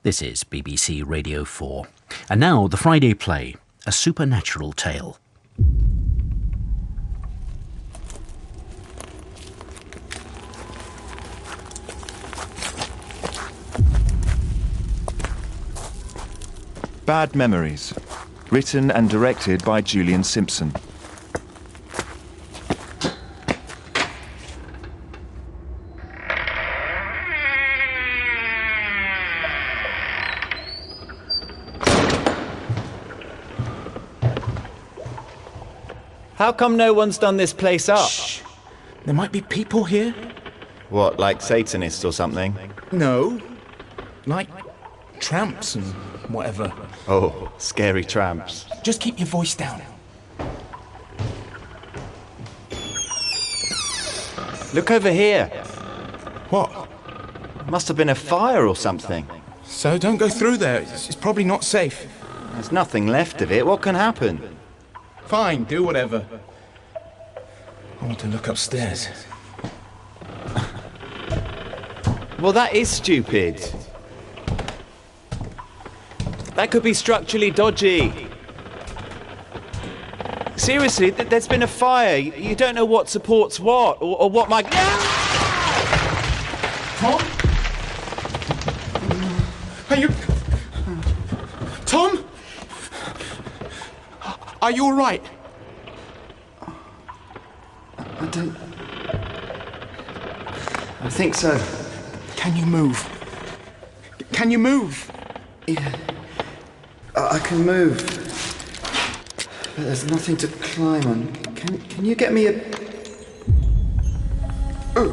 This is BBC Radio 4. And now, the Friday play, A Supernatural Tale. Bad Memories, written and directed by Julian Simpson. How come no one's done this place up? Shh. There might be people here. What, like Satanists or something? No. Like tramps and whatever. Oh, scary tramps. Just keep your voice down. Look over here. What? Must have been a fire or something. So don't go through there. It's probably not safe. There's nothing left of it. What can happen? Fine, do whatever. I want to look upstairs. Well, that is stupid. That could be structurally dodgy. Seriously, there's been a fire. You don't know what supports what, or what might... Tom? Are you... Tom? Are you all right? I think so. Can you move? Can you move? Yeah. I can move. But there's nothing to climb on. Can you get me a... Oh,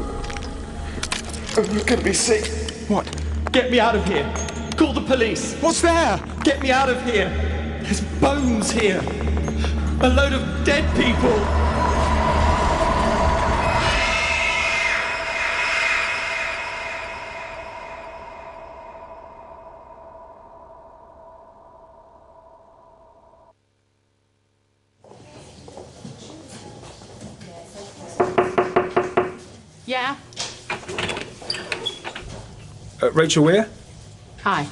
I'm gonna be sick. What? Get me out of here. Call the police. What's there? Get me out of here. There's bones here. A load of dead people. Yeah? Rachel Weir? Hi.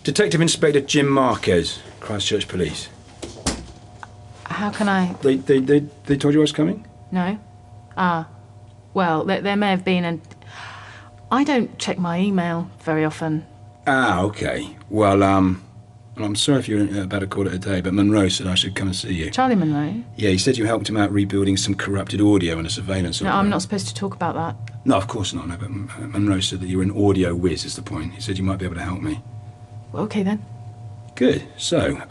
Detective Inspector Jim Marquez, Christchurch Police. How can I... They told you I was coming? No? Well, there may have been and I don't check my email very often. Okay. Well, I'm sorry if you're about to call it a day, but Monroe said I should come and see you. Charlie Monroe? Yeah, he said you helped him out rebuilding some corrupted audio and a surveillance... No, I'm not supposed to talk about that. No, of course not, no, but Monroe said that you were an audio whiz is the point. He said you might be able to help me. Well, OK, then. Good. So,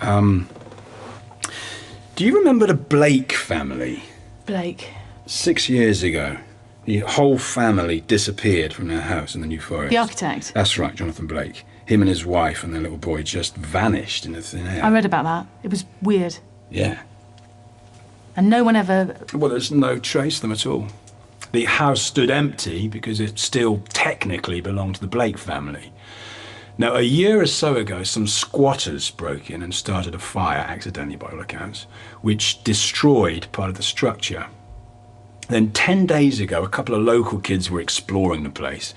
do you remember the Blake family? Blake? 6 years ago, the whole family disappeared from their house in the New Forest. The architect? That's right, Jonathan Blake. Him and his wife and their little boy just vanished into thin air. I read about that. It was weird. Yeah. And no one ever... Well, there's no trace of them at all. The house stood empty because it still technically belonged to the Blake family. Now, a year or so ago, some squatters broke in and started a fire, accidentally by all accounts, which destroyed part of the structure. Then 10 days ago, a couple of local kids were exploring the place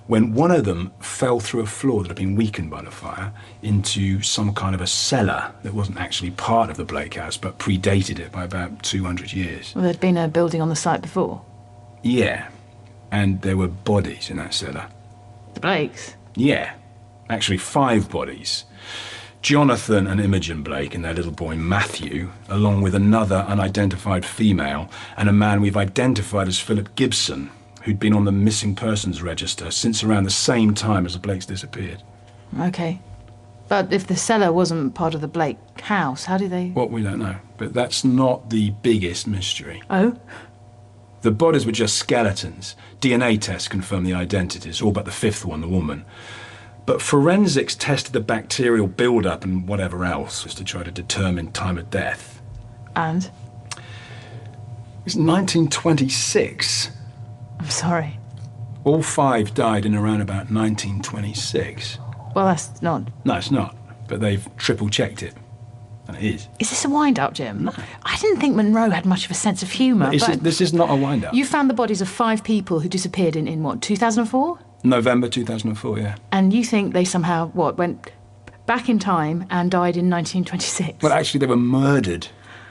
when one of them fell through a floor that had been weakened by the fire into some kind of a cellar that wasn't actually part of the Blake house, but predated it by about 200 years. Well, there'd been a building on the site before. Yeah, and there were bodies in that cellar. The Blakes? Yeah, actually 5 bodies. Jonathan and Imogen Blake and their little boy Matthew, along with another unidentified female and a man we've identified as Philip Gibson, who'd been on the missing persons register since around the same time as the Blakes disappeared. OK. But if the cellar wasn't part of the Blake house, how did they... Well, we don't know, but that's not the biggest mystery. Oh? The bodies were just skeletons. DNA tests confirmed the identities, all but the 5th one, the woman. But forensics tested the bacterial build-up and whatever else just to try to determine time of death. And? It's 1926. I'm sorry. All 5 died in around about 1926. Well, that's not... No, it's not. But they've triple-checked it. And it is. Is this a wind-up, Jim? No. I didn't think Monroe had much of a sense of humour, This is not a wind-up. You found the bodies of 5 people who disappeared in what, 2004? November 2004, yeah. And you think they somehow, went back in time and died in 1926? Well, actually, they were murdered.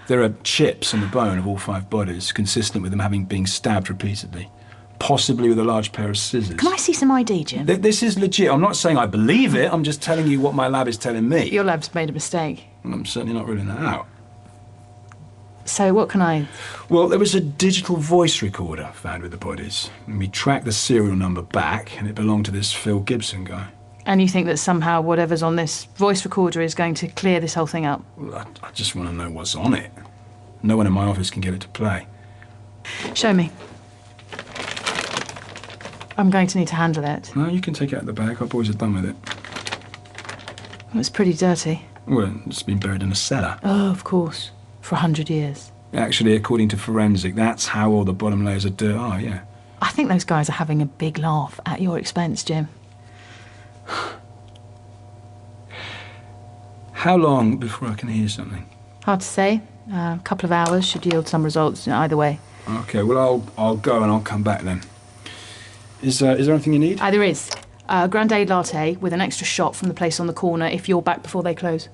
There are chips on the bone of all 5 bodies, consistent with them having been stabbed repeatedly, possibly with a large pair of scissors. Can I see some ID, Jim? This is legit. I'm not saying I believe it. I'm just telling you what my lab is telling me. Your lab's made a mistake. And I'm certainly not ruling that out. So what can I... Well, there was a digital voice recorder found with the bodies. And we tracked the serial number back, and it belonged to this Phil Gibson guy. And you think that somehow whatever's on this voice recorder is going to clear this whole thing up? Well, I just want to know what's on it. No one in my office can get it to play. Show me. I'm going to need to handle it. No, you can take it out of the bag. Our boys are done with it. It's pretty dirty. Well, it's been buried in a cellar. Oh, of course. For 100 years. Actually, according to forensic, that's how all the bottom layers of dirt are, yeah. I think those guys are having a big laugh at your expense, Jim. How long before I can hear something? Hard to say. A couple of hours should yield some results either way. OK, well, I'll go and I'll come back then. Is there anything you need? There is. A grande latte with an extra shot from the place on the corner if you're back before they close.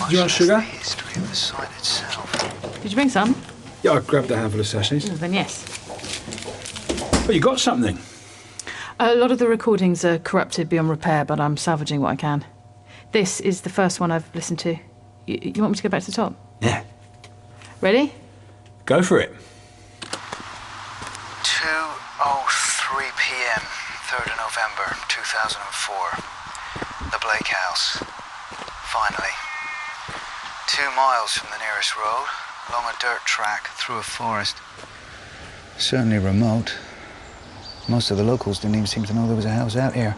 Do you want sugar? Did you bring some? Yeah, I grabbed a handful of sachets. Then yes. Oh, you got something? A lot of the recordings are corrupted beyond repair, but I'm salvaging what I can. This is the first one I've listened to. You want me to go back to the top? Yeah. Ready? Go for it. 2:03 p.m., 3rd of November, 2004. The Blake House. Finally. 2 miles from the nearest road, along a dirt track, through a forest. Certainly remote. Most of the locals didn't even seem to know there was a house out here,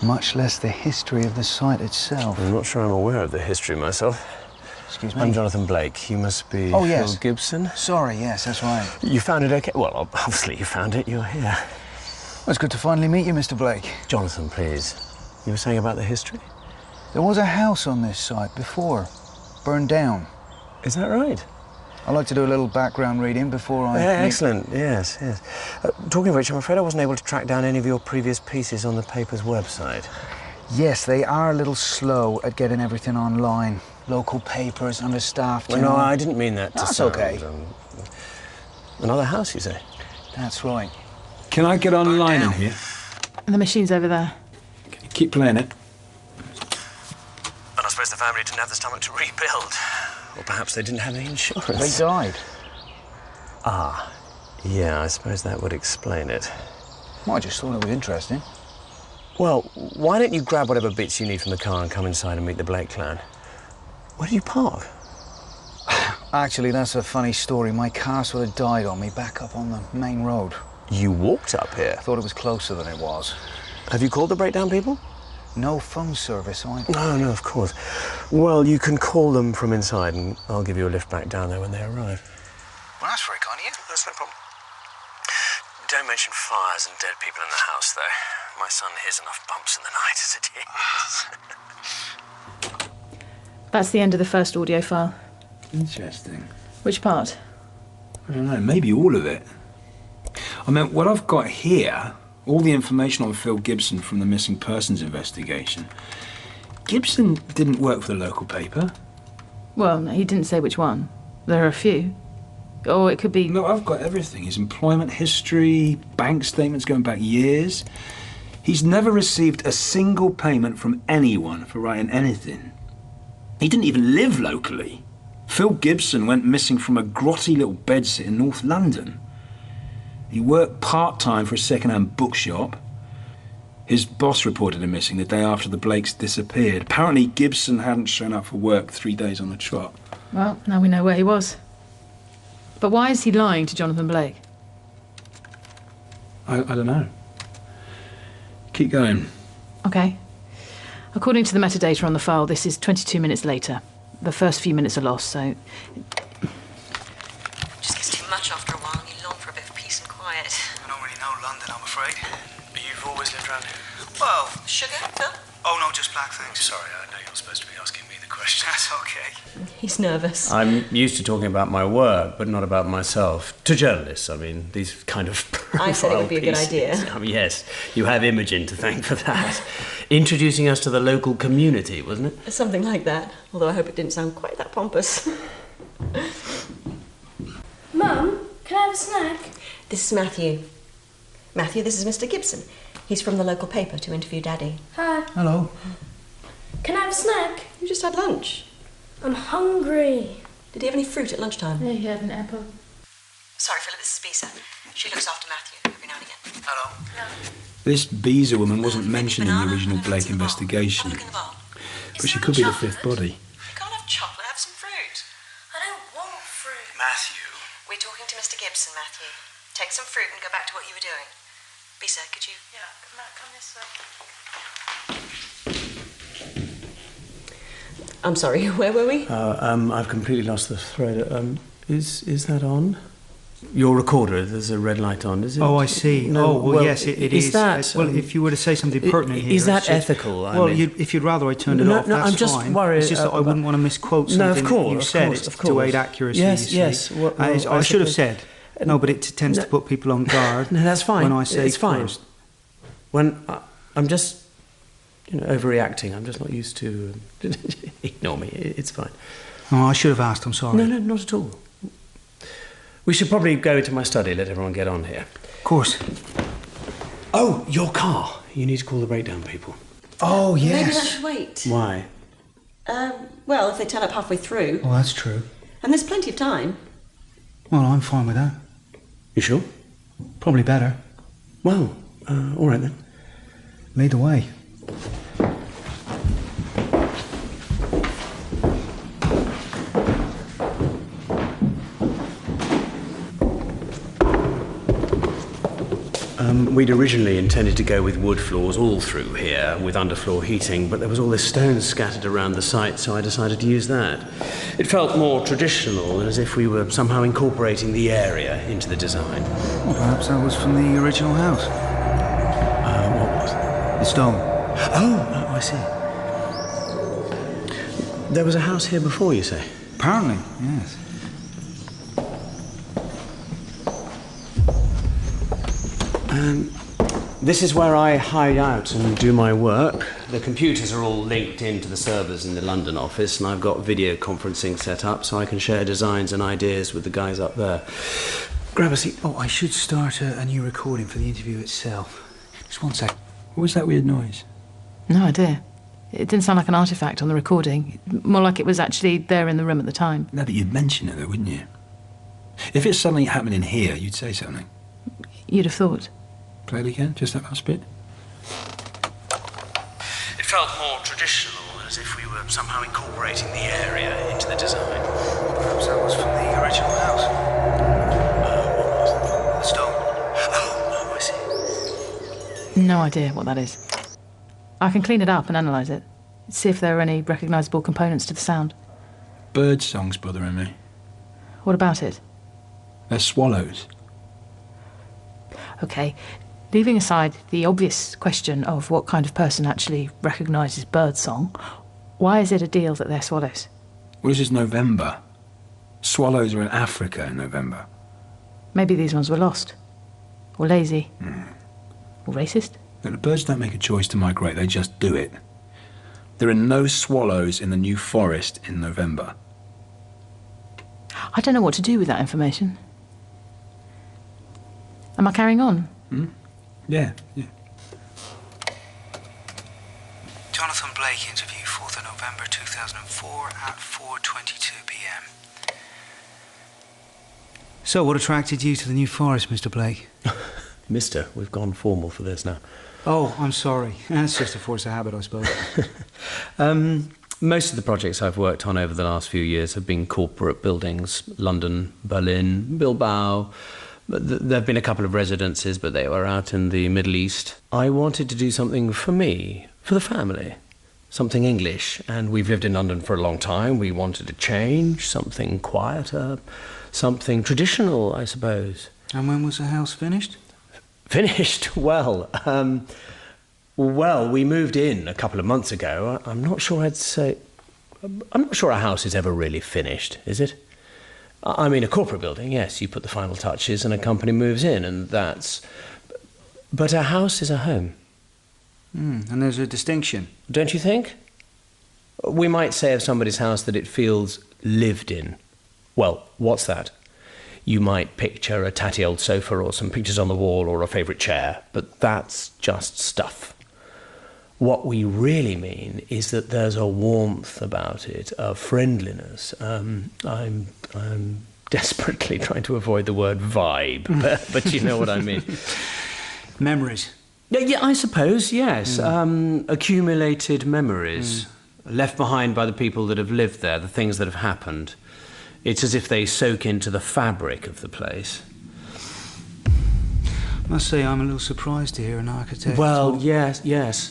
much less the history of the site itself. I'm not sure I'm aware of the history myself. Excuse me? I'm Jonathan Blake. You must be yes. Phil Gibson. Sorry, yes, that's right. You found it okay? Well, obviously you found it. You're here. Well, it's good to finally meet you, Mr. Blake. Jonathan, please. You were saying about the history? There was a house on this site before, burned down. Is that right? I'd like to do a little background reading before I... Yeah, excellent. Yes, yes. Talking of which, I'm afraid I wasn't able to track down any of your previous pieces on the paper's website. Yes, they are a little slow at getting everything online. Local papers, understaffed, Well, no, I didn't mean that to That's sound, okay. Another house, you say? That's right. Can I get online in here? And the machine's over there. Keep playing it. And I suppose the family didn't have the stomach to rebuild. Or perhaps they didn't have any insurance. They died. Ah, yeah, I suppose that would explain it. Well, I just thought it was interesting. Well, why don't you grab whatever bits you need from the car and come inside and meet the Blake clan? Where do you park? Actually, that's a funny story. My car sort of died on me back up on the main road. You walked up here? I thought it was closer than it was. Have you called the breakdown people? No phone service, so I... No, of course. Well, you can call them from inside and I'll give you a lift back down there when they arrive. Well, that's very kind of you. That's no problem. Don't mention fires and dead people in the house, though. My son hears enough bumps in the night as it is. That's the end of the first audio file. Interesting. Which part? I don't know, maybe all of it. I mean, what I've got here, all the information on Phil Gibson from the missing persons investigation. Gibson didn't work for the local paper. Well, no, he didn't say which one. There are a few. Or it could be... No, I've got everything. His employment history, bank statements going back years. He's never received a single payment from anyone for writing anything. He didn't even live locally. Phil Gibson went missing from a grotty little bedsit in North London. He worked part-time for a second-hand bookshop. His boss reported him missing the day after the Blakes disappeared. Apparently, Gibson hadn't shown up for work 3 days on the trot. Well, now we know where he was. But why is he lying to Jonathan Blake? I don't know. Keep going. OK. According to the metadata on the file, this is 22 minutes later. The first few minutes are lost, so... Just gets too much after a while. You long for a bit of peace and quiet. I don't really know London, I'm afraid. But you've always lived around here? Well... Sugar, Phil? Oh, no, just black things. Sorry, I know you're supposed to be asking me the question. That's okay. He's nervous. I'm used to talking about my work, but not about myself. To journalists, I mean, these kind of I said it would be a good pieces. idea. I mean, yes, you have Imogen to thank for that. Introducing us to the local community, wasn't it? Something like that. Although I hope it didn't sound quite that pompous. Mum, can I have a snack? This is Matthew. Matthew, this is Mr. Gibson. He's from the local paper to interview Daddy. Hi. Hello. Can I have a snack? You just had lunch. I'm hungry. Did he have any fruit at lunchtime? Yeah, he had an apple. Sorry, Philip, this is Bisa. She looks after Matthew every now and again. Hello. This Beezer woman wasn't mentioned in the original Blake investigation. But she could be the fifth body. You can't have chocolate, have some fruit. I don't want fruit. Matthew. We're talking to Mr. Gibson, Matthew. Take some fruit and go back to what you were doing. Bisa, could you? Yeah, come this way. I'm sorry, where were we? I've completely lost the thread. Is that on? Your recorder, there's a red light on, is it? Oh, I see. No, well, yes, it is. Is that... well, if you were to say something pertinent here... Is that it's just- ethical? I Well, mean- if you'd rather I turned it No, off, no, that's I'm just fine. worried It's just that I wouldn't want to misquote No, something of course, that you of said. course, It's of to course. aid accuracy, Yes, you see. yes. Well, I should have suppose- said. No, but it tends to put people on guard. No, that's fine. When I say it's fine. first. When I'm just, overreacting. I'm just not used to... Ignore me. It's fine. Oh, I should have asked. I'm sorry. No, not at all. We should probably go into my study, let everyone get on here. Of course. Oh, your car. You need to call the breakdown people. Oh, Maybe that yes. should wait. Why? Well, if they turn up halfway through. Oh, that's true. And there's plenty of time. Well, I'm fine with that. You sure? Probably better. Well, all right then. Lead the way. We'd originally intended to go with wood floors all through here, with underfloor heating, but there was all this stone scattered around the site, so I decided to use that. It felt more traditional, as if we were somehow incorporating the area into the design. Well, perhaps that was from the original house. What was it? The stone. Oh, I see. There was a house here before, you say? Apparently, yes. This is where I hide out and do my work. The computers are all linked into the servers in the London office, and I've got video conferencing set up so I can share designs and ideas with the guys up there. Grab a seat. Oh, I should start a new recording for the interview itself. Just one sec. What was that weird noise? No idea. It didn't sound like an artifact on the recording. More like it was actually there in the room at the time. No, but you'd mention it though, wouldn't you? If it's suddenly happening here, you'd say something. You'd have thought. Play it again, just that last bit. It felt more traditional, as if we were somehow incorporating the area into the design. Perhaps that was from the original house. What was it? The stone. Oh, I see. No idea what that is. I can clean it up and analyse it. See if there are any recognisable components to the sound. Bird songs bothering me. What about it? They're swallows. OK. Leaving aside the obvious question of what kind of person actually recognises birdsong, why is it a deal that they're swallows? Well, this is November. Swallows are in Africa in November. Maybe these ones were lost. Or lazy. Or racist. But the birds don't make a choice to migrate, they just do it. There are no swallows in the New Forest in November. I don't know what to do with that information. Am I carrying on? Yeah. Jonathan Blake interview, 4th of November 2004 at 4:22 p.m. So, what attracted you to the New Forest, Mr. Blake? Mister, we've gone formal for this now. Oh, I'm sorry. That's just a force of habit, I suppose. Most of the projects I've worked on over the last few years have been corporate buildings. London, Berlin, Bilbao, There have been a couple of residences, but they were out in the Middle East. I wanted to do something for me, for the family, something English. And we've lived in London for a long time. We wanted to change, something quieter, something traditional, I suppose. And when was the house finished? Finished? Well, we moved in a couple of months ago. I'm not sure a house is ever really finished, is it? I mean, a corporate building, yes, you put the final touches and a company moves in, and that's... But a house is a home. And there's a distinction. Don't you think? We might say of somebody's house that it feels lived in. Well, what's that? You might picture a tatty old sofa or some pictures on the wall or a favourite chair, but that's just stuff. What we really mean is that there's a warmth about it, a friendliness. I'm desperately trying to avoid the word vibe, but you know what I mean. Memories. Yeah, I suppose, yes. Accumulated memories left behind by the people that have lived there, the things that have happened. It's as if they soak into the fabric of the place. I must say, I'm a little surprised to hear an architect. Well, yes.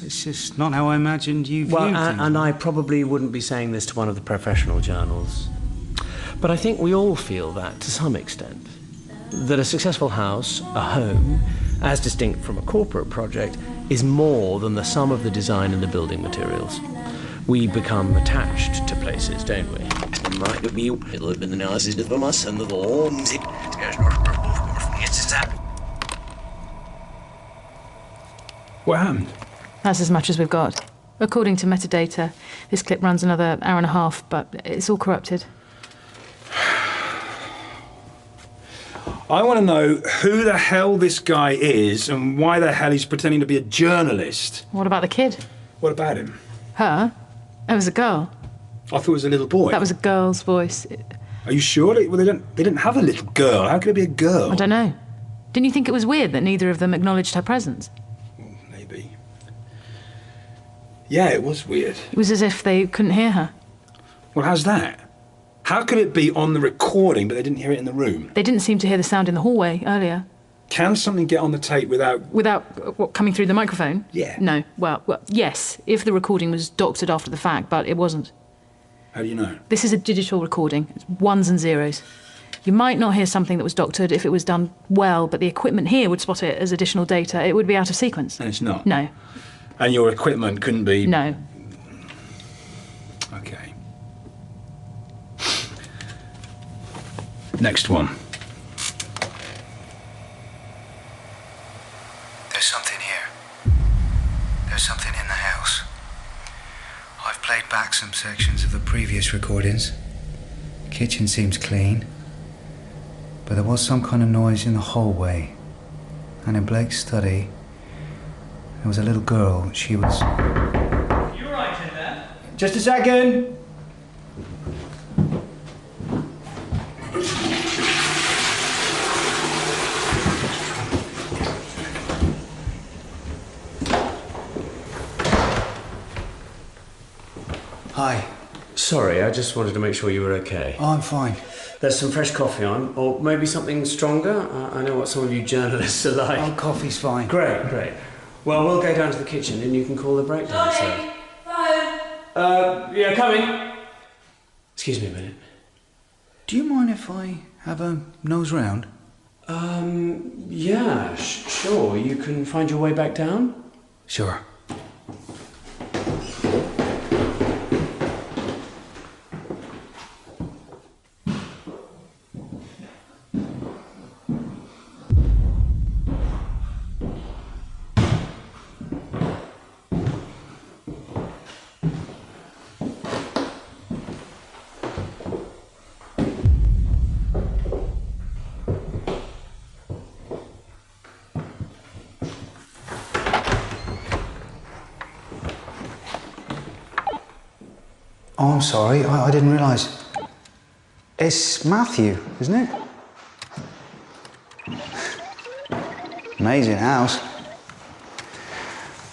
It's just not how I imagined you viewed things. And I probably wouldn't be saying this to one of the professional journals. But I think we all feel that, to some extent. That a successful house, a home, as distinct from a corporate project, is more than the sum of the design and the building materials. We become attached to places, don't we? What happened? That's as much as we've got. According to metadata, this clip runs another hour and a half, but it's all corrupted. I want to know who the hell this guy is and why the hell he's pretending to be a journalist. What about the kid? What about him? Her? It was a girl. I thought it was a little boy. That was a girl's voice. Are you sure? Well, they didn't have a little girl. How could it be a girl? I don't know. Didn't you think it was weird that neither of them acknowledged her presence? Maybe. Yeah, it was weird. It was as if they couldn't hear her. Well, how's that? How could it be on the recording, but they didn't hear it in the room? They didn't seem to hear the sound in the hallway earlier. Can something get on the tape without... Without coming through the microphone? Yeah. No. Well, yes, if the recording was doctored after the fact, but it wasn't. How do you know? This is a digital recording. It's ones and zeros. You might not hear something that was doctored if it was done well, but the equipment here would spot it as additional data. It would be out of sequence. And it's not? No. And your equipment couldn't be... No. Okay. Next one. There's something here. There's something in the house. I've played back some sections of the previous recordings. The kitchen seems clean. But there was some kind of noise in the hallway. And in Blake's study, there was a little girl. She was... You all right in there? Just a second. Hi. Sorry, I just wanted to make sure you were okay. Oh, I'm fine. There's some fresh coffee on, or maybe something stronger. I know what some of you journalists are like. Oh, coffee's fine. Great. Well, we'll go down to the kitchen and you can call the breakdown. Sorry, phone. Yeah, coming. Excuse me a minute. Do you mind if I have a nose round? Yeah, sure. You can find your way back down? Sure. Oh, I'm sorry. I didn't realise. It's Matthew, isn't it? Amazing house.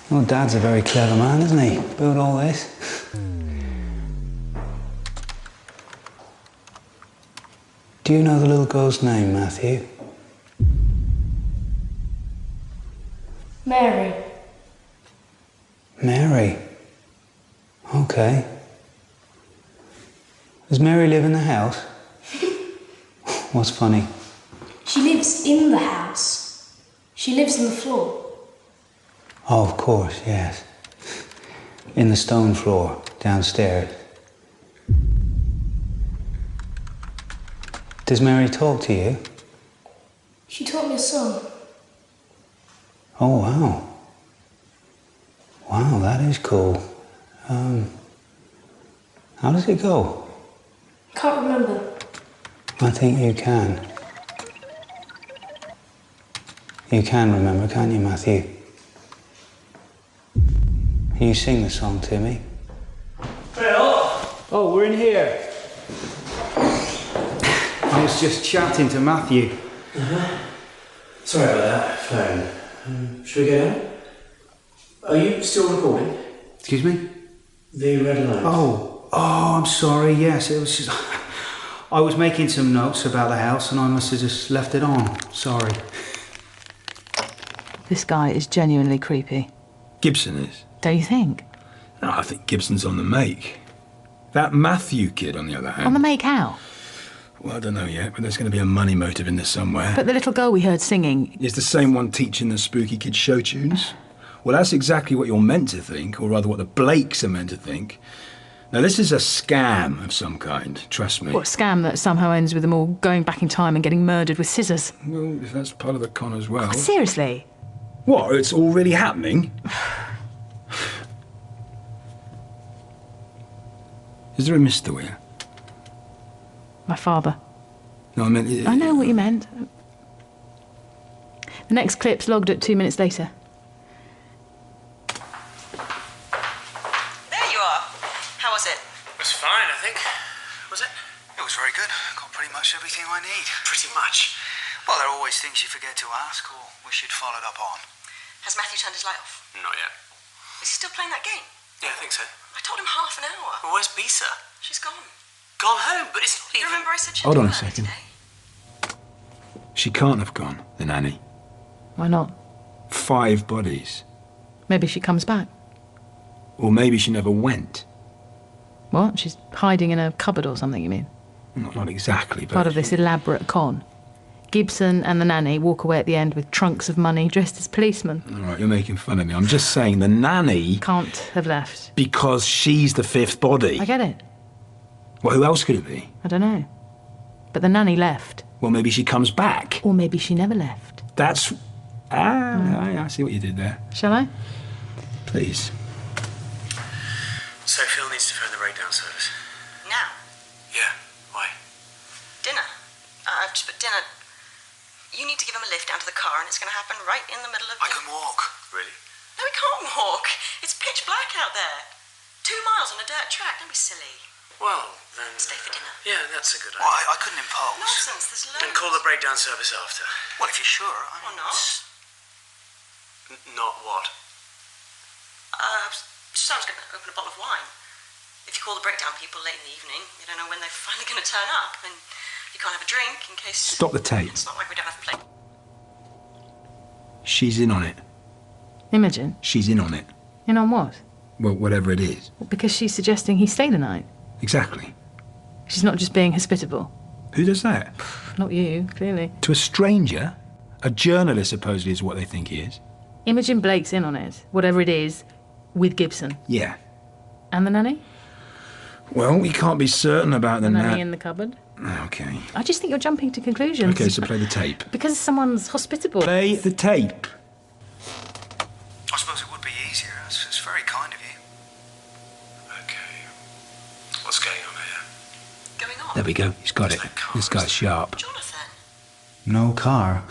Well, Dad's a very clever man, isn't he? Built all this. Do you know the little girl's name, Matthew? Mary. Mary? Okay. Does Mary live in the house? What's funny? She lives in the house. She lives on the floor. Oh, of course, yes. In the stone floor, downstairs. Does Mary talk to you? She taught me a song. Oh, wow. Wow, that is cool. How does it go? Can't remember. I think you can. You can remember, can't you, Matthew? Can you sing the song to me? Phil? Oh, we're in here. I was just chatting to Matthew. Sorry about that, phone. Should we go down? Are you still recording? Excuse me? The red light. Oh, I'm sorry, yes, it was just... I was making some notes about the house and I must have just left it on. Sorry. This guy is genuinely creepy. Gibson is. Don't you think? No, I think Gibson's on the make. That Matthew kid, on the other hand... On the make how? Well, I don't know yet, but there's going to be a money motive in this somewhere. But the little girl we heard singing... Is the same one teaching the spooky kid show tunes? Well, that's exactly what you're meant to think, or rather what the Blakes are meant to think. Now, this is a scam of some kind, trust me. What scam that somehow ends with them all going back in time and getting murdered with scissors? Well, if that's part of the con as well. Oh, seriously? What, it's all really happening? Is there a Mr. here? My father. No, I meant... I know what you meant. The next clip's logged at 2 minutes later. There you are. How was it? It was fine, I think. Was it? It was very good. Got pretty much everything I need. Pretty much. Well, there are always things you forget to ask or wish you'd followed up on. Has Matthew turned his light off? Not yet. Is he still playing that game? Yeah, I think so. I told him half an hour. Well, where's Bisa? She's gone. Gone home, but it's not You even... remember I said she'd Hold on do a that second. today? She can't have gone, the nanny. Why not? 5 bodies. Maybe she comes back. Or maybe she never went. What? She's hiding in a cupboard or something, you mean? Not exactly, but... Part of this elaborate con. Gibson and the nanny walk away at the end with trunks of money dressed as policemen. All right, you're making fun of me. I'm just saying the nanny... Can't have left. Because she's the 5th body. I get it. Well, who else could it be? I don't know. But the nanny left. Well, maybe she comes back. Or maybe she never left. That's... I see what you did there. Shall I? Please. So Phil needs to phone the breakdown service. Now? Yeah, why? Dinner. I've just put dinner... You need to give him a lift down to the car and it's going to happen right in the middle of... I can walk. Really? No, we can't walk. It's pitch black out there. 2 miles on a dirt track. Don't be silly. Well, then... Stay for dinner. Yeah, that's a good idea. Well, I couldn't impose. Nonsense, there's loads. And call the breakdown service after. Well, if you're sure, I Or mean, not. Not what? Sam's going to open a bottle of wine. If you call the breakdown people late in the evening, you don't know when they're finally going to turn up, and you can't have a drink in case... Stop the tape. It's not like we don't have play. She's in on it. Imogen? She's in on it. In on what? Well, whatever it is. Because she's suggesting he stay the night. Exactly. She's not just being hospitable. Who does that? Not you, clearly. To a stranger? A journalist, supposedly, is what they think he is. Imogen Blake's in on it, whatever it is, with Gibson. Yeah. And the nanny? Well, we can't be certain about the nanny in the cupboard. Okay. I just think you're jumping to conclusions. Okay, so play the tape. Because someone's hospitable. Play the tape. I suppose it would be easier. It's very kind of you. Okay. What's going on here? Going on? There we go. He's got it. This guy's sharp. Jonathan. No car.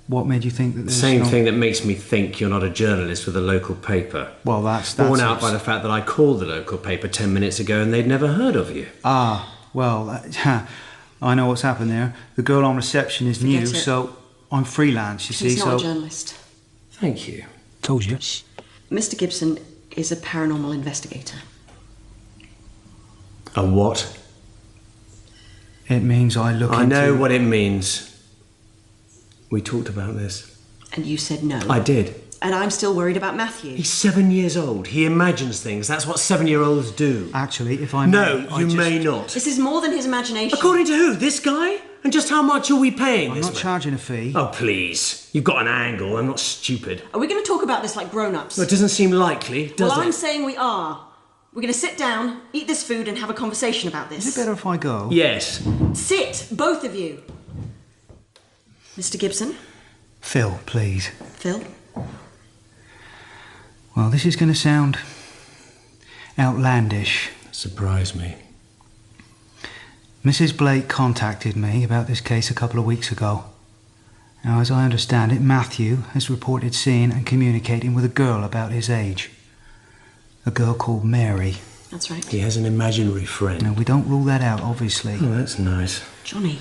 What made you think that there's Same no... thing that makes me think you're not a journalist with a local paper. Well, that's Borne out by the fact that I called the local paper 10 minutes ago and they'd never heard of you. Ah, well, I know what's happened there. The girl on reception is new, so I'm freelance, you see, She's not so... a journalist. Thank you. Told you. Mr. Gibson is a paranormal investigator. A what? It means I look I into... know what it means. We talked about this. And you said no. I did. And I'm still worried about Matthew. He's 7 years old. He imagines things. That's what 7-year-olds do. Actually, if I may... No, you may not. This is more than his imagination. According to who? This guy? And just how much are we paying I'm this not man? charging a fee. Oh, please. You've got an angle. I'm not stupid. Are we going to talk about this like grown-ups? Well, it doesn't seem likely, does Well, it? I'm saying we are. We're going to sit down, eat this food, and have a conversation about this. Is it better if I go? Yes. Sit, both of you. Mr. Gibson? Phil, please. Phil? Well, this is going to sound outlandish. Surprise me. Mrs. Blake contacted me about this case a couple of weeks ago. Now, as I understand it, Matthew has reported seeing and communicating with a girl about his age. A girl called Mary. That's right. He has an imaginary friend. Now, we don't rule that out, obviously. Oh, that's nice. Johnny.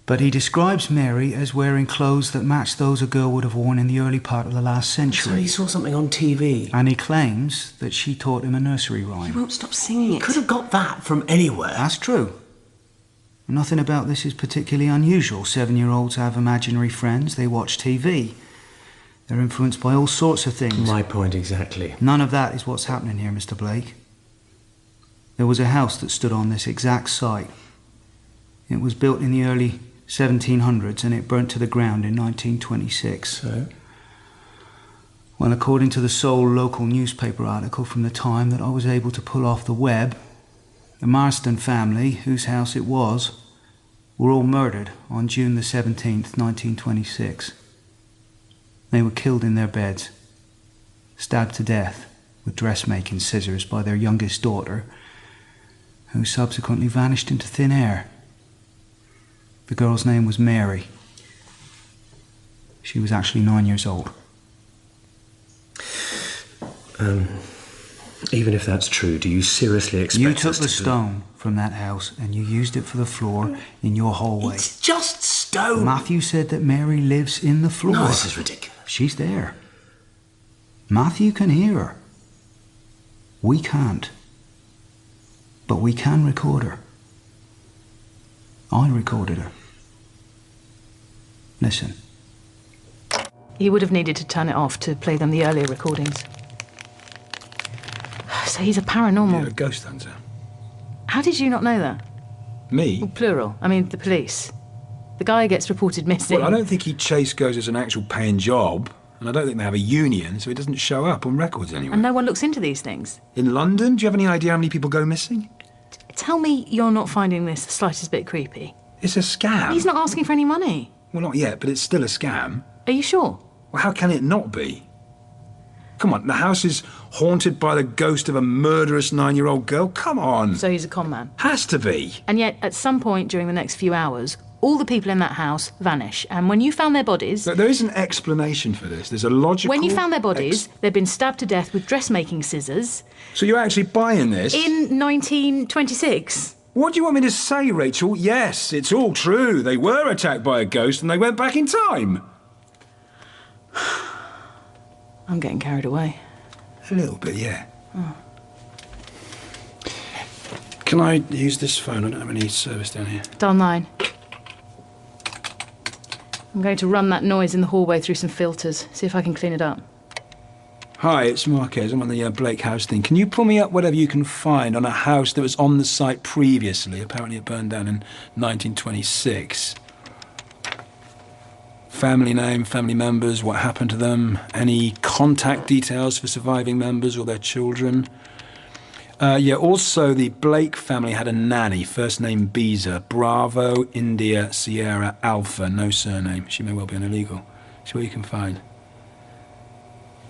But he describes Mary as wearing clothes that match those a girl would have worn in the early part of the last So century. he saw something on TV. And he claims that she taught him a nursery rhyme. He won't stop singing it. Could have got that from anywhere. That's true. Nothing about this is particularly unusual. 7-year-olds have imaginary friends. They watch TV. They're influenced by all sorts of things. My point exactly. None of that is what's happening here, Mr. Blake. There was a house that stood on this exact site. It was built in the early 1700s and it burnt to the ground in 1926. So? Well, according to the sole local newspaper article from the time that I was able to pull off the web, the Marston family, whose house it was, were all murdered on June the 17th, 1926. They were killed in their beds, stabbed to death with dressmaking scissors by their youngest daughter, who subsequently vanished into thin air. The girl's name was Mary. She was actually 9 years old. Even if that's true, do you seriously expect You took us the to stone from that house and you used it for the floor in your hallway. It's just stone. Matthew said that Mary lives in the floor. No, this is ridiculous. She's there. Matthew can hear her. We can't. But we can record her. I recorded her. Listen. He would have needed to turn it off to play them the earlier recordings. So he's a paranormal. You're a ghost hunter. How did you not know that? Me? Well, plural. I mean, the police. The guy gets reported missing. Well, I don't think he chased ghosts as an actual paying job, and I don't think they have a union, so he doesn't show up on records anyway. And no one looks into these things. In London, do you have any idea how many people go missing? Tell me you're not finding this the slightest bit creepy. It's a scam. He's not asking for any money. Well, not yet, but it's still a scam. Are you sure? Well, how can it not be? Come on, the house is haunted by the ghost of a murderous 9-year-old girl. Come on. So he's a con man. Has to be. And yet, at some point during the next few hours, all the people in that house vanish. And when you found their bodies... But there is an explanation for this. There's a logical... When you found their bodies, they'd been stabbed to death with dressmaking scissors. So you're actually buying this? In 1926. What do you want me to say, Rachel? Yes, it's all true. They were attacked by a ghost and they went back in time. I'm getting carried away. A little bit, yeah. Oh. Can I use this phone? I don't have any service down here. Dial 9. I'm going to run that noise in the hallway through some filters, see if I can clean it up. Hi, it's Marquez. I'm on the Blake house thing. Can you pull me up whatever you can find on a house that was on the site previously? Apparently it burned down in 1926. Family name, family members, what happened to them, any contact details for surviving members or their children. Also the Blake family had a nanny, first name Beezer, Bravo, India, Sierra, Alpha, no surname. She may well be an illegal. See what you can find.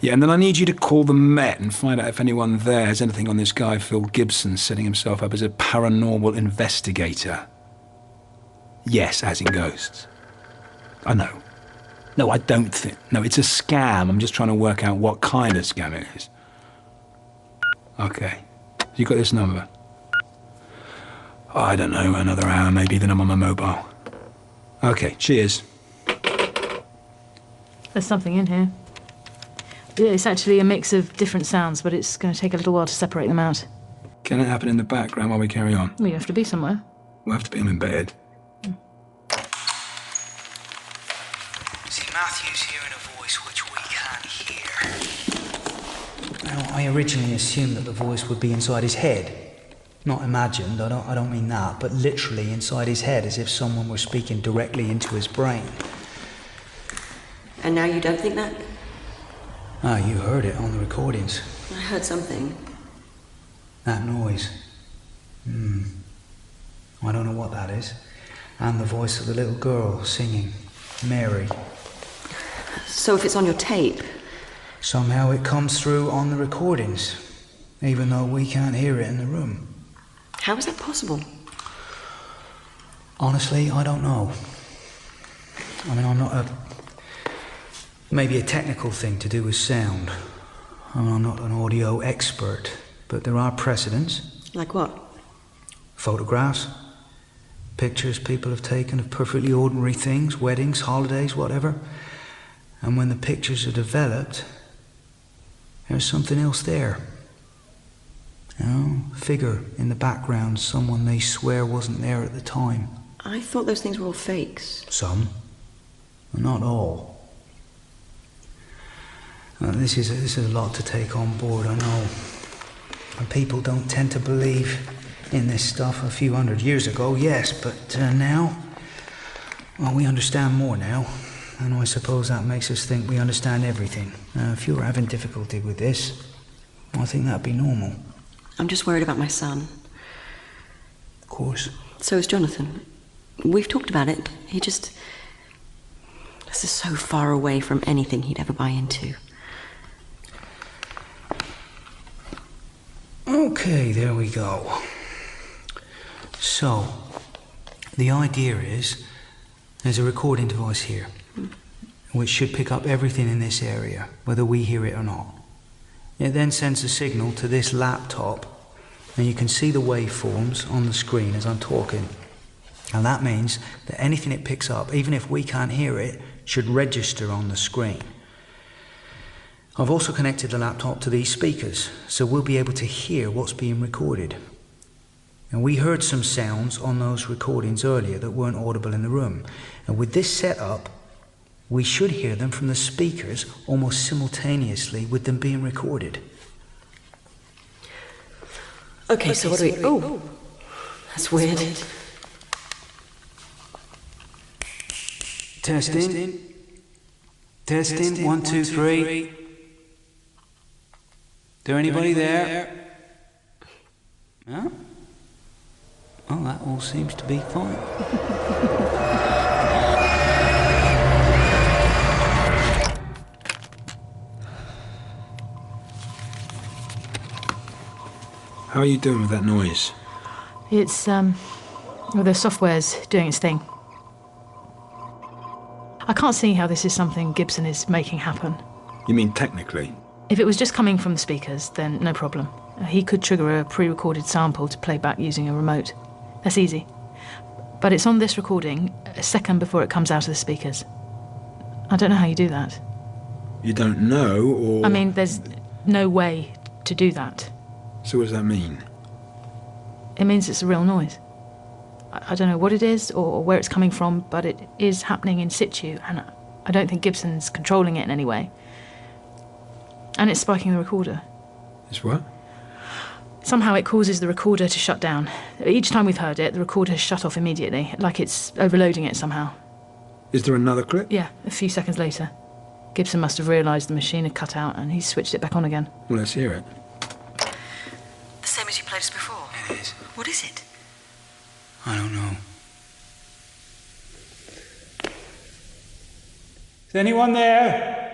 Yeah, and then I need you to call the Met and find out if anyone there has anything on this guy, Phil Gibson, setting himself up as a paranormal investigator. Yes, as in ghosts. I know. No, I don't think... No, it's a scam. I'm just trying to work out what kind of scam it is. Okay. You got this number? Oh, I don't know, another hour maybe, then I'm on my mobile. Okay, cheers. There's something in here. Yeah, it's actually a mix of different sounds, but it's going to take a little while to separate them out. Can it happen in the background while we carry on? Well, you have to be somewhere. We'll have to be in bed. See, Matthew's hearing a voice which we can't hear. Now, I originally assumed that the voice would be inside his head. Not imagined, I don't mean that, but literally inside his head, as if someone were speaking directly into his brain. And now you don't think that? Ah, you heard it on the recordings. I heard something. That noise. I don't know what that is. And the voice of the little girl singing, Mary. So if it's on your tape? Somehow it comes through on the recordings, even though we can't hear it in the room. How is that possible? Honestly, I don't know. I mean, I'm not maybe a technical thing to do with sound. I mean, I'm not an audio expert, but there are precedents. Like what? Photographs, pictures people have taken of perfectly ordinary things, weddings, holidays, whatever. And when the pictures are developed, there's something else there. You know, a figure in the background, someone they swear wasn't there at the time. I thought those things were all fakes. Some, but not all. This is a lot to take on board, I know. And people don't tend to believe in this stuff. A few hundred years ago, yes, but now, well, we understand more now. And I suppose that makes us think we understand everything. If you're having difficulty with this, I think that'd be normal. I'm just worried about my son. Of course. So is Jonathan. We've talked about it. This is so far away from anything he'd ever buy into. Okay, there we go. So, the idea is, there's a recording device here, which should pick up everything in this area, whether we hear it or not. It then sends a signal to this laptop, and you can see the waveforms on the screen as I'm talking. And that means that anything it picks up, even if we can't hear it, should register on the screen. I've also connected the laptop to these speakers, so we'll be able to hear what's being recorded. And we heard some sounds on those recordings earlier that weren't audible in the room. And with this setup, we should hear them from the speakers almost simultaneously with them being recorded. Okay, so what do we... Oh, that's weird. Testing. Testing. 1, 2, 3. There anybody there? Huh? Well, that all seems to be fine. How are you doing with that noise? It's, well, the software's doing its thing. I can't see how this is something Gibson is making happen. You mean technically? If it was just coming from the speakers, then no problem. He could trigger a pre-recorded sample to play back using a remote. That's easy. But it's on this recording a second before it comes out of the speakers. I don't know how you do that. You don't know, or... I mean, there's no way to do that. So what does that mean? It means it's a real noise. I don't know what it is or where it's coming from, but it is happening in situ, and I don't think Gibson's controlling it in any way. And it's spiking the recorder. It's what? Somehow it causes the recorder to shut down. Each time we've heard it, the recorder has shut off immediately, like it's overloading it somehow. Is there another clip? Yeah, a few seconds later. Gibson must have realised the machine had cut out, and he's switched it back on again. Well, let's hear it. The same as you played us before? It is. What is it? I don't know. Is anyone there?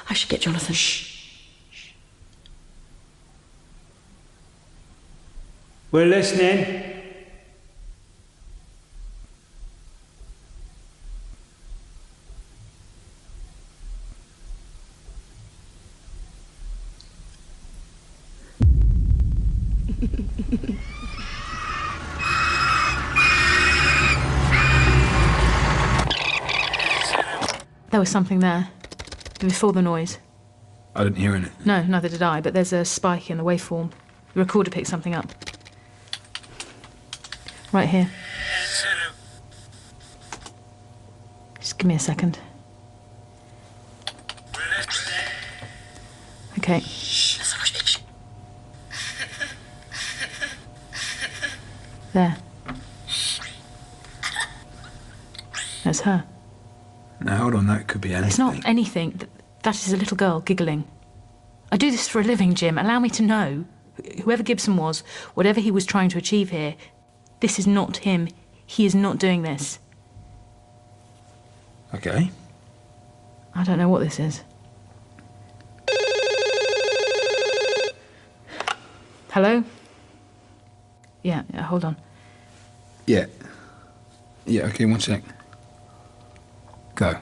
I should get Jonathan. Shh. We're listening. There was something there, before the noise. I didn't hear it. No, neither did I, but there's a spike in the waveform. The recorder picked something up. Right here. Just give me a second. Okay. There. That's her. Now, hold on, that could be anything. It's not anything. That is a little girl giggling. I do this for a living, Jim. Allow me to know. Whoever Gibson was, whatever he was trying to achieve here, this is not him. He is not doing this. Okay. I don't know what this is. Hello? Yeah, hold on. Yeah. Yeah, okay, 1 sec. Go.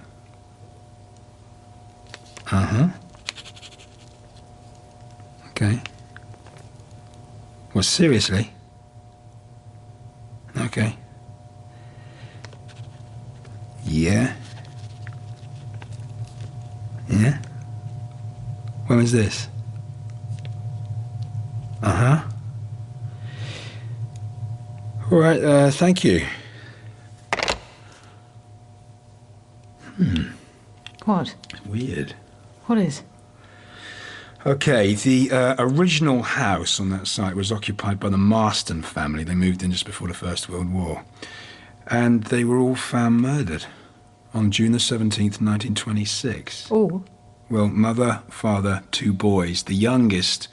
Uh-huh. Okay. Well, seriously? Okay. Yeah. Yeah? When was this? Uh-huh. All right, thank you. What? Weird. What is? Okay, the original house on that site was occupied by the Marston family. They moved in just before the First World War. And they were all found murdered on June the 17th, 1926. All? Well, mother, father, 2 boys. The youngest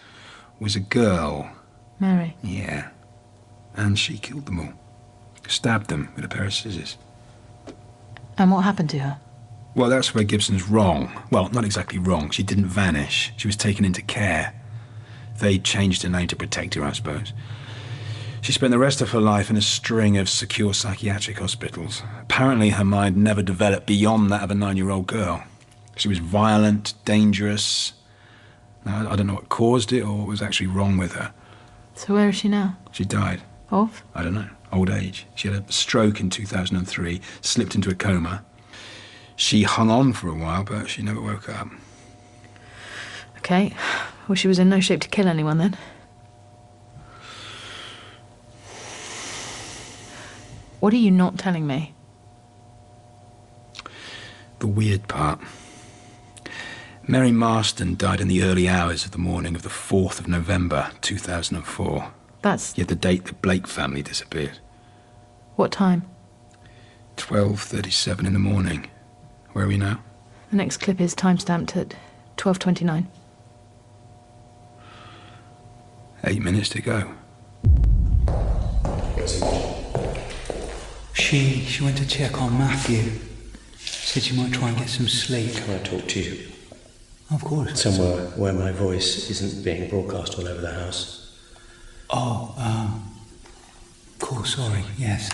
was a girl. Mary? Yeah. And she killed them all. Stabbed them with a pair of scissors. And what happened to her? Well, that's where Gibson's wrong. Well, not exactly wrong. She didn't vanish. She was taken into care. They changed her name to protect her, I suppose. She spent the rest of her life in a string of secure psychiatric hospitals. Apparently, her mind never developed beyond that of a 9-year-old girl. She was violent, dangerous. Now, I don't know what caused it or what was actually wrong with her. So where is she now? She died. Of? I don't know. Old age. She had a stroke in 2003, slipped into a coma. She hung on for a while, but she never woke up. Okay. Well, she was in no shape to kill anyone then. What are you not telling me? The weird part. Mary Marston died in the early hours of the morning of the 4th of November, 2004. That's... Yet the date the Blake family disappeared. What time? 12:37 in the morning. Where are we now? The next clip is timestamped at 12:29. 8 minutes to go. She went to check on Matthew. Said she might try and get some sleep. Can I talk to you? Of course. Somewhere where my voice isn't being broadcast all over the house. Oh, cool, sorry, yes.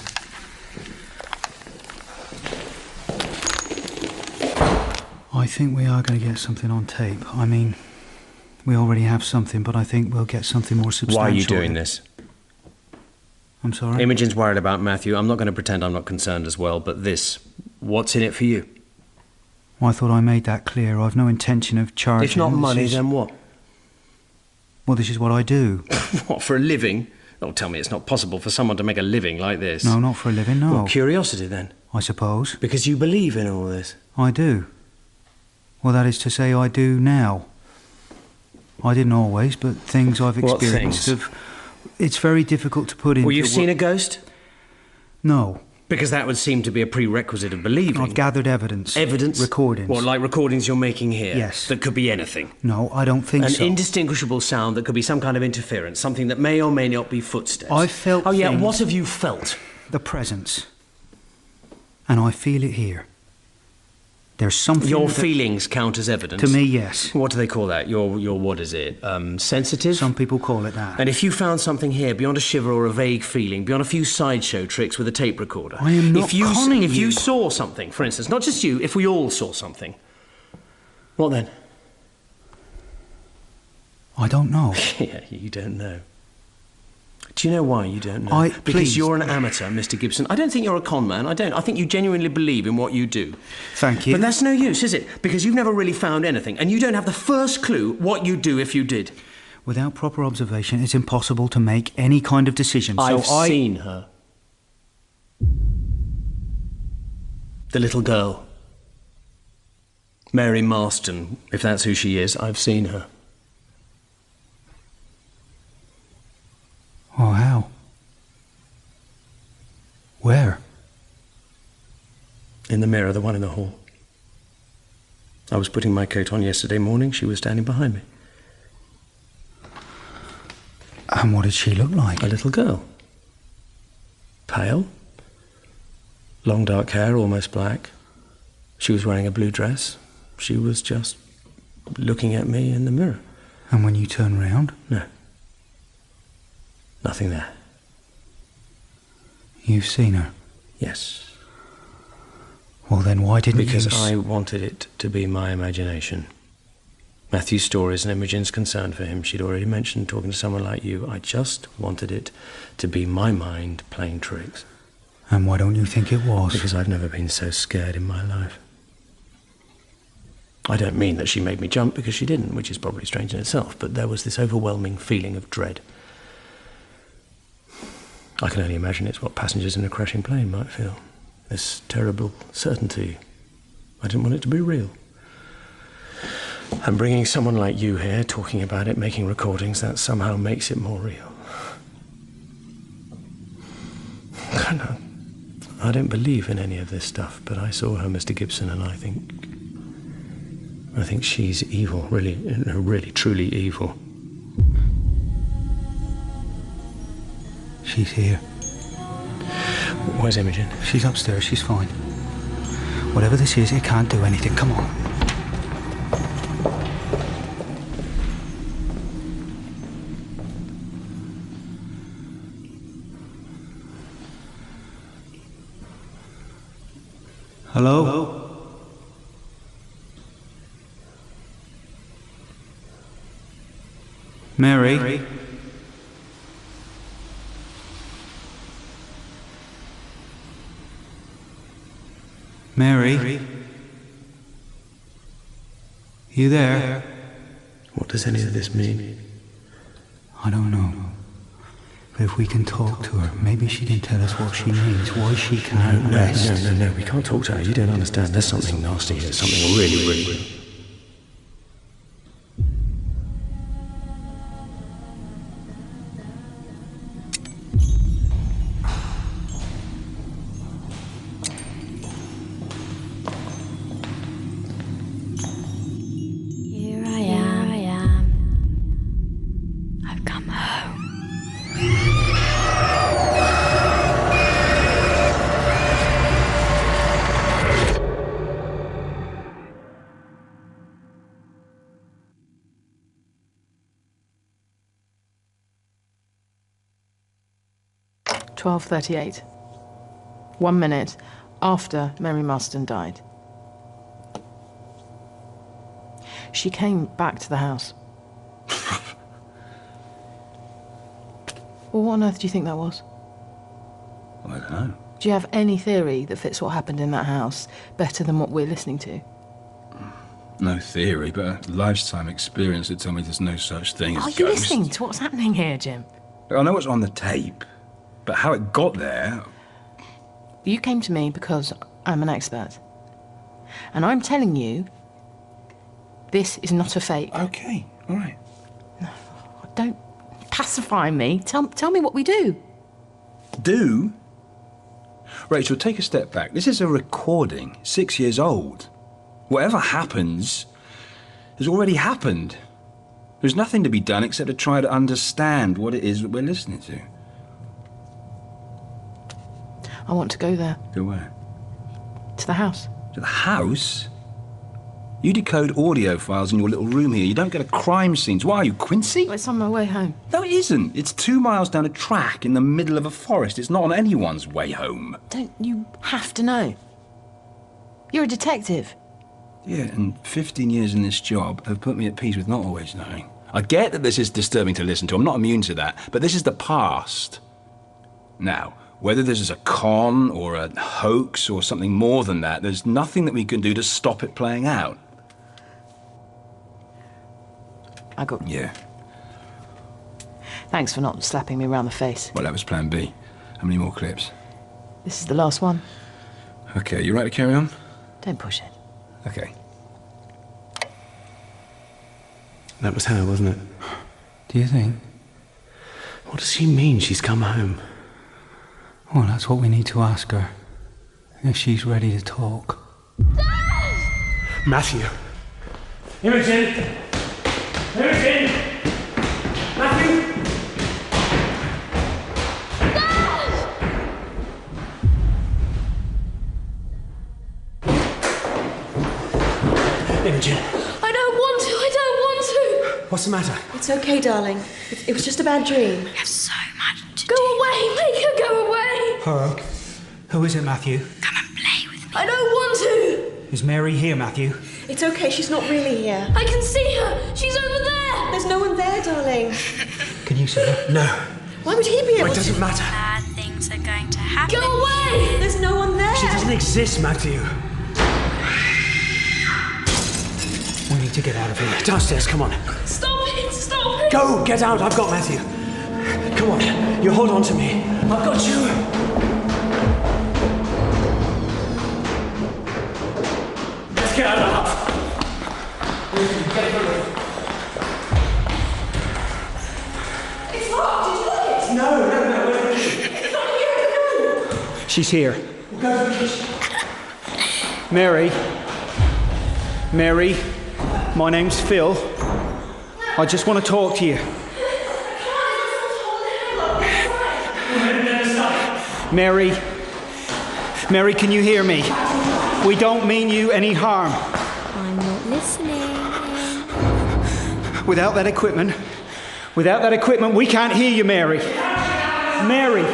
I think we are going to get something on tape. I mean, we already have something, but I think we'll get something more substantial. Why are you doing this? I'm sorry? Imogen's worried about Matthew. I'm not going to pretend I'm not concerned as well, but this, what's in it for you? Well, I thought I made that clear. I've no intention of charging. If not money, then what? Well, this is what I do. What, for a living? Don't tell me it's not possible for someone to make a living like this. No, not for a living, no. Well, curiosity, then? I suppose. Because you believe in all this? I do. Well, that is to say, I do now. I didn't always, but things I've experienced have... It's very difficult to put into... Well, you've seen a ghost? No. Because that would seem to be a prerequisite of believing. I've gathered evidence. Evidence? Recordings. What, like recordings you're making here? Yes. That could be anything? No, I don't think so. An indistinguishable sound that could be some kind of interference, something that may or may not be footsteps. I've felt Oh, yeah, things. what have you felt? The presence. And I feel it here. There's something... Your feelings count as evidence? To me, yes. What do they call that? Your what is it? Sensitive? Some people call it that. And if you found something here beyond a shiver or a vague feeling, beyond a few sideshow tricks with a tape recorder... I am not conning If you. you saw something, for instance, not just you, if we all saw something, what then? I don't know. Yeah, you don't know. Do you know why you don't know? Because please. you're an amateur, Mr. Gibson. I don't think you're a con man. I don't. I think you genuinely believe in what you do. Thank you. But that's no use, is it? Because you've never really found anything, and you don't have the first clue what you'd do if you did. Without proper observation, it's impossible to make any kind of decision. I've seen her. The little girl. Mary Marston, if that's who she is. I've seen her. mirror, the one in the hall. I was putting my coat on yesterday morning. She was standing behind me. And what did she look like? A little girl. Pale. Long dark hair, almost black. She was wearing a blue dress. She was just looking at me in the mirror. And when you turned round? No. Nothing there. You've seen her? Yes. Well, then why didn't you... Because I wanted it to be my imagination. Matthew's stories and Imogen's concern for him. She'd already mentioned talking to someone like you. I just wanted it to be my mind playing tricks. And why don't you think it was? Because I've never been so scared in my life. I don't mean that she made me jump, because she didn't, which is probably strange in itself, but there was this overwhelming feeling of dread. I can only imagine it's what passengers in a crashing plane might feel. This terrible certainty. I didn't want it to be real. And bringing someone like you here, talking about it, making recordings, that somehow makes it more real. I don't believe in any of this stuff, but I saw her, Mr. Gibson, and I think she's evil, really, truly evil. She's here. Where's Imogen? She's upstairs, she's fine. Whatever this is, it can't do anything. Come on. Hello? Mary? Mary? You there? What does any of this mean? I don't know. But if we can talk to her, maybe she can tell us what she needs, why she can't rest. No, we can't talk to her. You don't understand. There's something nasty here, something really... Here I am. I've come home. 12:38. 1 minute after Mary Marston died. She came back to the house. Well, what on earth do you think that was? I don't know. Do you have any theory that fits what happened in that house better than what we're listening to? No theory, but a lifetime experience that tell me there's no such thing as Are ghosts. you listening to what's happening here, Jim? I know what's on the tape, but how it got there... You came to me because I'm an expert. And I'm telling you, this is not a fake. Okay, all right. No, don't pacify me. Tell me what we do. Do? Rachel, take a step back. This is a recording, 6 years old. Whatever happens has already happened. There's nothing to be done except to try to understand what it is that we're listening to. I want to go there. Go where? To the house. To the house? You decode audio files in your little room here. You don't get a crime scene. Why are you, Quincy? Well, it's on my way home. No, it isn't. It's 2 miles down a track in the middle of a forest. It's not on anyone's way home. Don't you have to know? You're a detective. Yeah, and 15 years in this job have put me at peace with not always knowing. I get that this is disturbing to listen to. I'm not immune to that. But this is the past. Now, whether this is a con or a hoax or something more than that, there's nothing that we can do to stop it playing out. I got... Yeah. Thanks for not slapping me around the face. Well, that was plan B. How many more clips? This is the last one. Okay, you right to carry on? Don't push it. Okay. That was her, wasn't it? Do you think? What does she mean she's come home? Well, that's what we need to ask her. If she's ready to talk. Matthew. Imogen! Imogen! Matthew! Imogen. I don't want to. What's the matter? It's okay, darling. It was just a bad dream. We have so much to do. Go away, make her go away. Hello. Who is it, Matthew? Come and play with me. I don't want to. Is Mary here, Matthew? It's okay, she's not really here. I can see her. She's over there. There's no one there, darling. Can you see her? No. Why would he be able It to? doesn't matter. Bad things are going to happen. Go away! There's no one there. She doesn't exist, Matthew. We need to get out of here. Downstairs, come on. Stop it, stop it. Go, get out, I've got Matthew. Come on, you hold on to me. I've got you. Let's get out of the house. It's locked, did you look it? No, wait. It's not here, no. She's here. We'll go to the kitchen. Mary. Mary. My name's Phil. I just want to talk to you. Mary. Mary, can you hear me? We don't mean you any harm. I'm not listening. Without that equipment, we can't hear you, Mary. Mary.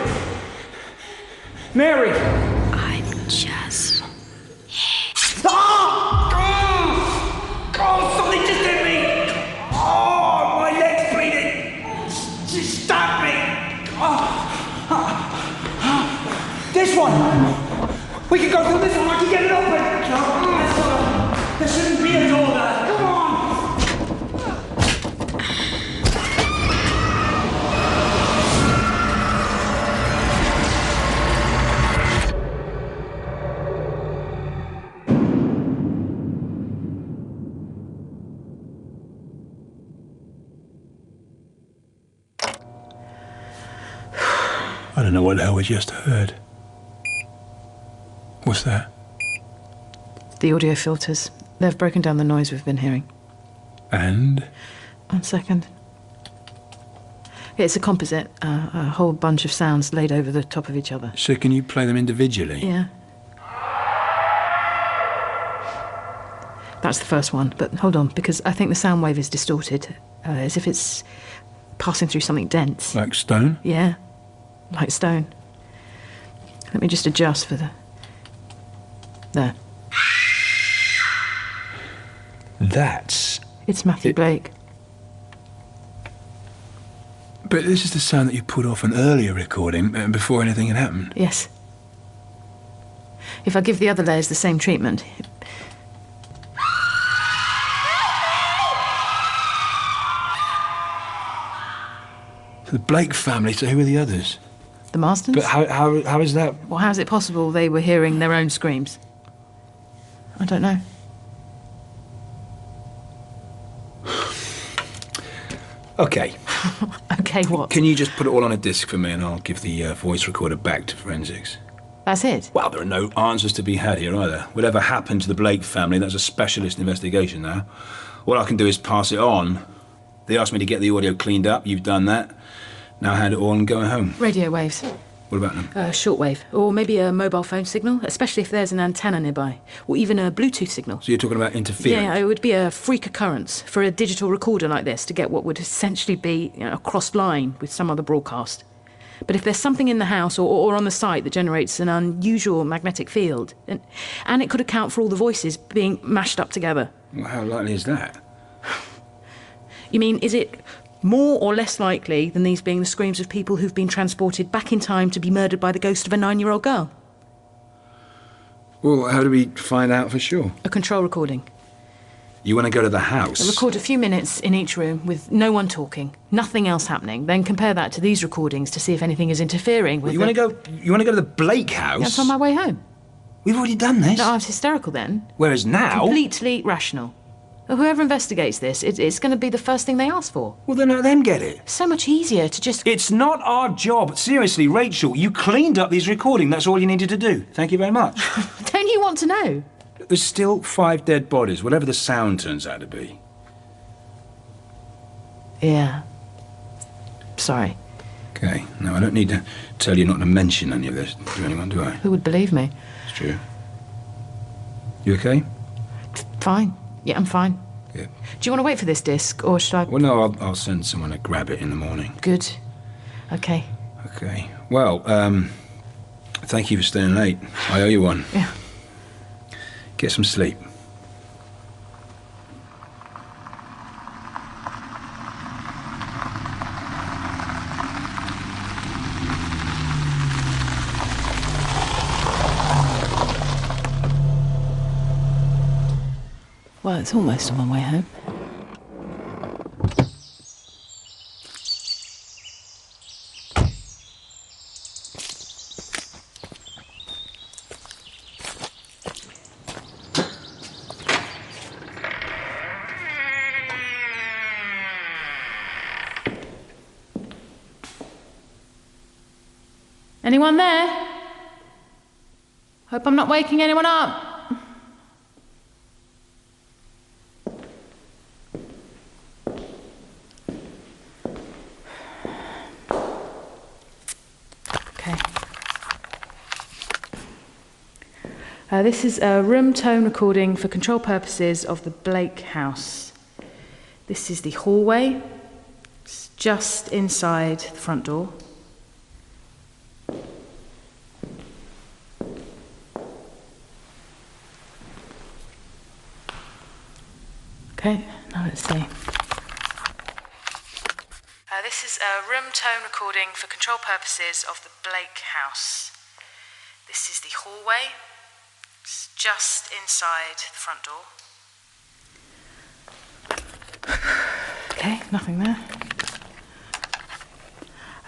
Mary. I'm just here. Oh, something just hit me! Oh, my leg's bleeding! She stabbed me! This one! We can go through this one, I can get it open! There shouldn't be a door there! Come on! I don't know what the hell we just heard. What's that? The audio filters. They've broken down the noise we've been hearing. And? 1 second. It's a composite, a whole bunch of sounds laid over the top of each other. So can you play them individually? Yeah. That's the first one, but hold on, because I think the sound wave is distorted, as if it's passing through something dense. Like stone? Yeah, like stone. Let me just adjust for the... There. That's... It's Matthew Blake. But this is the sound that you put off an earlier recording, before anything had happened. Yes. If I give the other layers the same treatment... The Blake family, so who are the others? The Marstons? But how is that? Well, how's it possible they were hearing their own screams? I don't know. Okay. Okay, what? Can you just put it all on a disc for me and I'll give the voice recorder back to forensics? That's it? Well, there are no answers to be had here either. Whatever happened to the Blake family, that's a specialist investigation now. All I can do is pass it on. They asked me to get the audio cleaned up. You've done that. Now hand it all and go home. Radio waves. What about them? Shortwave. Or maybe a mobile phone signal, especially if there's an antenna nearby. Or even a Bluetooth signal. So you're talking about interference? Yeah, it would be a freak occurrence for a digital recorder like this to get what would essentially be a crossed line with some other broadcast. But if there's something in the house or on the site that generates an unusual magnetic field, and it could account for all the voices being mashed up together. Well, how likely is that? You mean, is it more or less likely than these being the screams of people who've been transported back in time to be murdered by the ghost of a 9-year-old girl? Well, how do we find out for sure? A control recording. You want to go to the house? Record a few minutes in each room with no one talking, nothing else happening. Then compare that to these recordings to see if anything is interfering with. You want to go to the Blake house? That's on my way home. We've already done this. No, I was hysterical then. Whereas now... Completely rational. Whoever investigates this, it's going to be the first thing they ask for. Well, then let them get it. So much easier to just... It's not our job. Seriously, Rachel, you cleaned up these recordings. That's all you needed to do. Thank you very much. Don't you want to know? There's still 5 dead bodies, whatever the sound turns out to be. Yeah. Sorry. Okay, now I don't need to tell you not to mention any of this to anyone, do I? Who would believe me? It's true. You okay? Fine. Yeah, I'm fine. Good. Do you want to wait for this disc, or should I... Well, no, I'll send someone to grab it in the morning. Good. Okay. Okay. Well, thank you for staying late. I owe you one. Yeah. Get some sleep. Well, it's almost on my way home. Anyone there? Hope I'm not waking anyone up. Okay. This is a room tone recording for control purposes of the Blake house. This is the hallway. It's just inside the front door. Okay, now let's see. This is a room tone recording for control purposes of the Blake house. This is the hallway. It's just inside the front door. Okay, nothing there.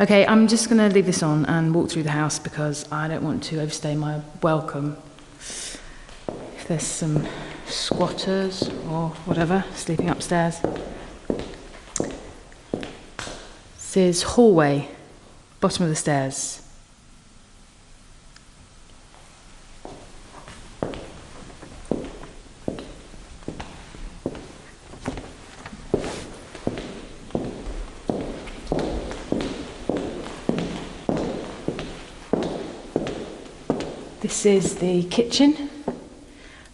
Okay, I'm just going to leave this on and walk through the house because I don't want to overstay my welcome. If there's some squatters or whatever sleeping upstairs. This is hallway, bottom of the stairs. This is the kitchen.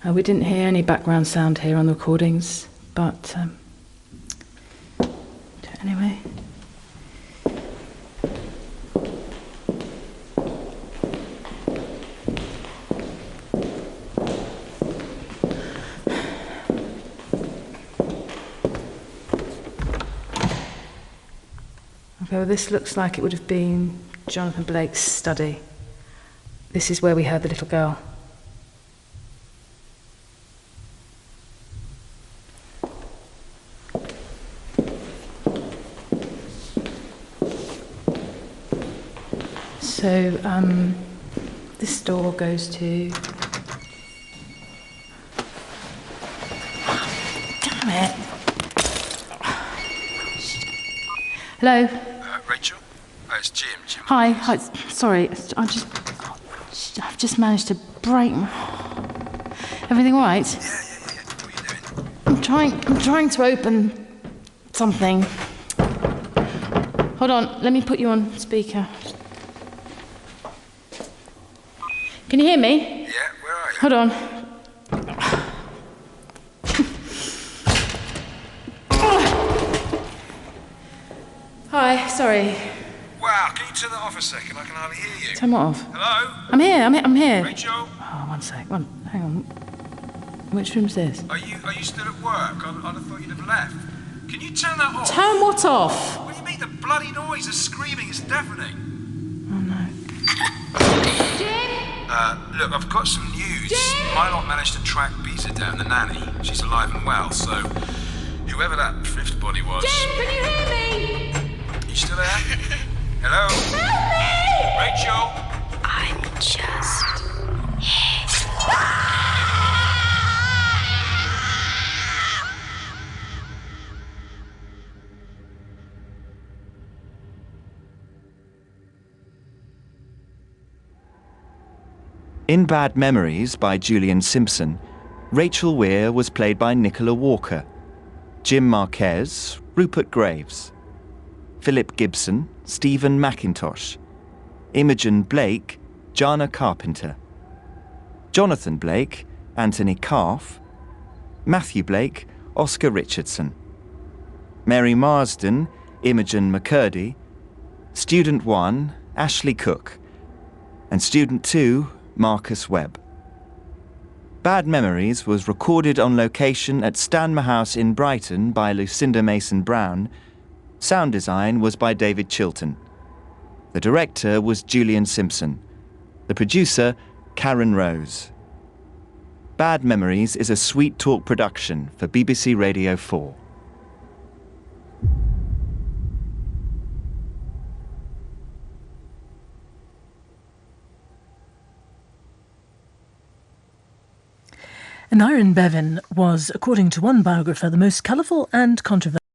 We didn't hear any background sound here on the recordings, but do it anyway. Okay, well, this looks like it would have been Jonathan Blake's study. This is where we heard the little girl. So, this door goes to... Damn it! Hello? Rachel? It's Jim. Hi, sorry, I've just managed to break my... Everything all right? Yeah. What are you doing? I'm trying to open something. Hold on, let me put you on speaker. Can you hear me? Yeah, where are you? Hold on. Hi, sorry. Wow, can you turn that off a second? I can hardly hear you. Turn what off? Hello? I'm here. Rachel? Oh, one sec. Hang on. Which room's this? Are you still at work? I'd have thought you'd have left. Can you turn that off? Turn what off? What do you mean? The bloody noise, the screaming is deafening. Oh, no. Look, I've got some news. My lot managed to track Beta down, the nanny. She's alive and well, so whoever that fifth body was... Jim, can you hear me? You still there? Hello? Help me! Rachel? I'm just In Bad Memories by Julian Simpson, Rachel Weir was played by Nicola Walker. Jim Marquez, Rupert Graves. Philip Gibson, Stephen McIntosh. Imogen Blake, Jana Carpenter. Jonathan Blake, Anthony Calf. Matthew Blake, Oscar Richardson. Mary Marsden, Imogen McCurdy. Student 1, Ashley Cook. And Student 2, Marcus Webb. Bad Memories was recorded on location at Stanmer House in Brighton by Lucinda Mason-Brown. Sound design was by David Chilton. The director was Julian Simpson. The producer, Karen Rose. Bad Memories is a Sweet Talk production for BBC Radio 4. Aneurin Bevan was, according to one biographer, the most colourful and controversial